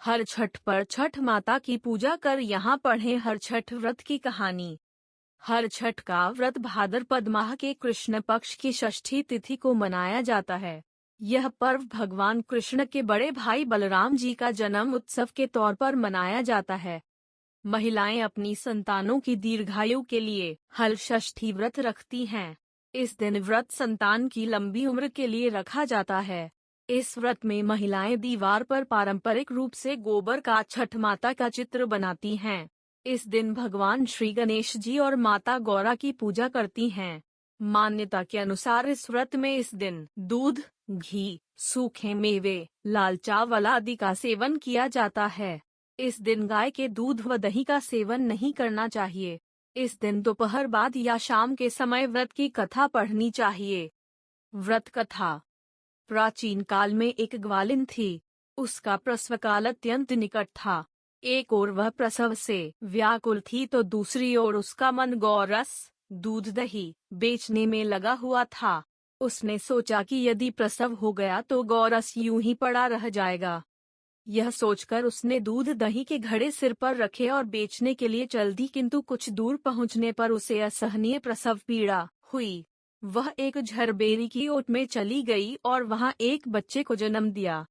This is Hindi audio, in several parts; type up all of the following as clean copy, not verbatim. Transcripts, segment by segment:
हर छठ पर छठ माता की पूजा कर यहाँ पढ़ें हर छठ व्रत की कहानी। हर छठ का व्रत भाद्रपद माह के कृष्ण पक्ष की षष्ठी तिथि को मनाया जाता है। यह पर्व भगवान कृष्ण के बड़े भाई बलराम जी का जन्म उत्सव के तौर पर मनाया जाता है। महिलाएं अपनी संतानों की दीर्घायु के लिए हल षष्ठी व्रत रखती हैं। इस दिन व्रत संतान की लंबी उम्र के लिए रखा जाता है। इस व्रत में महिलाएं दीवार पर पारंपरिक रूप से गोबर का छठ माता का चित्र बनाती हैं। इस दिन भगवान श्री गणेश जी और माता गौरा की पूजा करती हैं। मान्यता के अनुसार इस व्रत में इस दिन दूध, घी, सूखे मेवे, लाल चावल आदि का सेवन किया जाता है। इस दिन गाय के दूध व दही का सेवन नहीं करना चाहिए। इस दिन दोपहर बाद या शाम के समय व्रत की कथा पढ़नी चाहिए। व्रत कथा। प्राचीन काल में एक ग्वालिन थी। उसका प्रसव काल अत्यंत निकट था। एक ओर वह प्रसव से व्याकुल थी तो दूसरी ओर उसका मन गौरस, दूध दही बेचने में लगा हुआ था। उसने सोचा कि यदि प्रसव हो गया तो गौरस यूं ही पड़ा रह जाएगा। यह सोचकर उसने दूध दही के घड़े सिर पर रखे और बेचने के लिए चल दी, किंतु कुछ दूर पहुंचने पर उसे असहनीय प्रसव पीड़ा हुई। वह एक झरबेरी की ओट में चली गई और वहां एक बच्चे को जन्म दिया।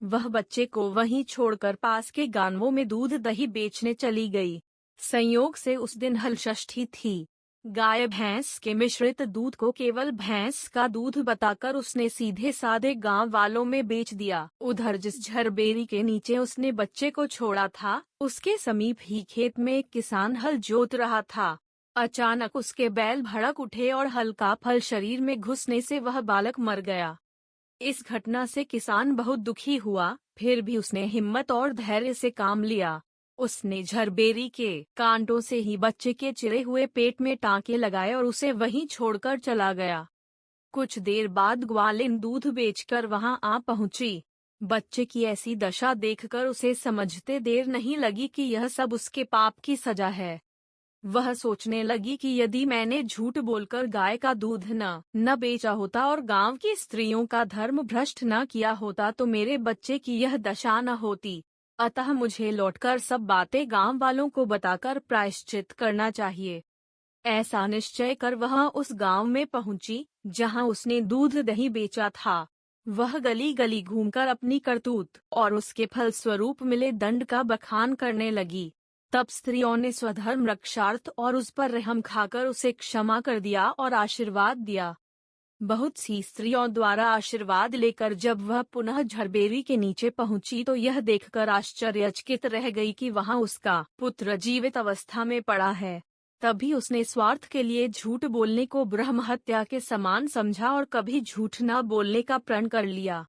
वह बच्चे को वहीं छोड़कर पास के गांवों में दूध दही बेचने चली गई। संयोग से उस दिन हल षष्ठी थी। गाय भैंस के मिश्रित दूध को केवल भैंस का दूध बताकर उसने सीधे साधे गांव वालों में बेच दिया। उधर जिस झरबेरी के नीचे उसने बच्चे को छोड़ा था, उसके समीप ही खेत में एक किसान हल जोत रहा था। अचानक उसके बैल भड़क उठे और हल्का फल शरीर में घुसने से वह बालक मर गया। इस घटना से किसान बहुत दुखी हुआ, फिर भी उसने हिम्मत और धैर्य से काम लिया। उसने झरबेरी के कांटों से ही बच्चे के चिरे हुए पेट में टांके लगाए और उसे वहीं छोड़कर चला गया। कुछ देर बाद ग्वालिन दूध बेचकर वहां आ पहुंची। बच्चे की ऐसी दशा देखकर उसे समझते देर नहीं लगी कि यह सब उसके पाप की सजा है। वह सोचने लगी कि यदि मैंने झूठ बोलकर गाय का दूध न बेचा होता और गांव की स्त्रियों का धर्म भ्रष्ट न किया होता तो मेरे बच्चे की यह दशा न होती। अतः मुझे लौटकर सब बातें गांव वालों को बताकर प्रायश्चित करना चाहिए। ऐसा निश्चय कर वह उस गांव में पहुंची जहां उसने दूध दही बेचा था। वह गली गली घूमकर अपनी करतूत और उसके फल स्वरूप मिले दंड का बखान करने लगी। तब स्त्रियों ने स्वधर्म रक्षार्थ और उस पर रहम खाकर उसे क्षमा कर दिया और आशीर्वाद दिया। बहुत सी स्त्रियों द्वारा आशीर्वाद लेकर जब वह पुनः झरबेरी के नीचे पहुंची तो यह देखकर आश्चर्यचकित रह गई कि वहां उसका पुत्र जीवित अवस्था में पड़ा है। तभी उसने स्वार्थ के लिए झूठ बोलने को ब्रह्म हत्या के समान समझा और कभी झूठ न बोलने का प्रण कर लिया।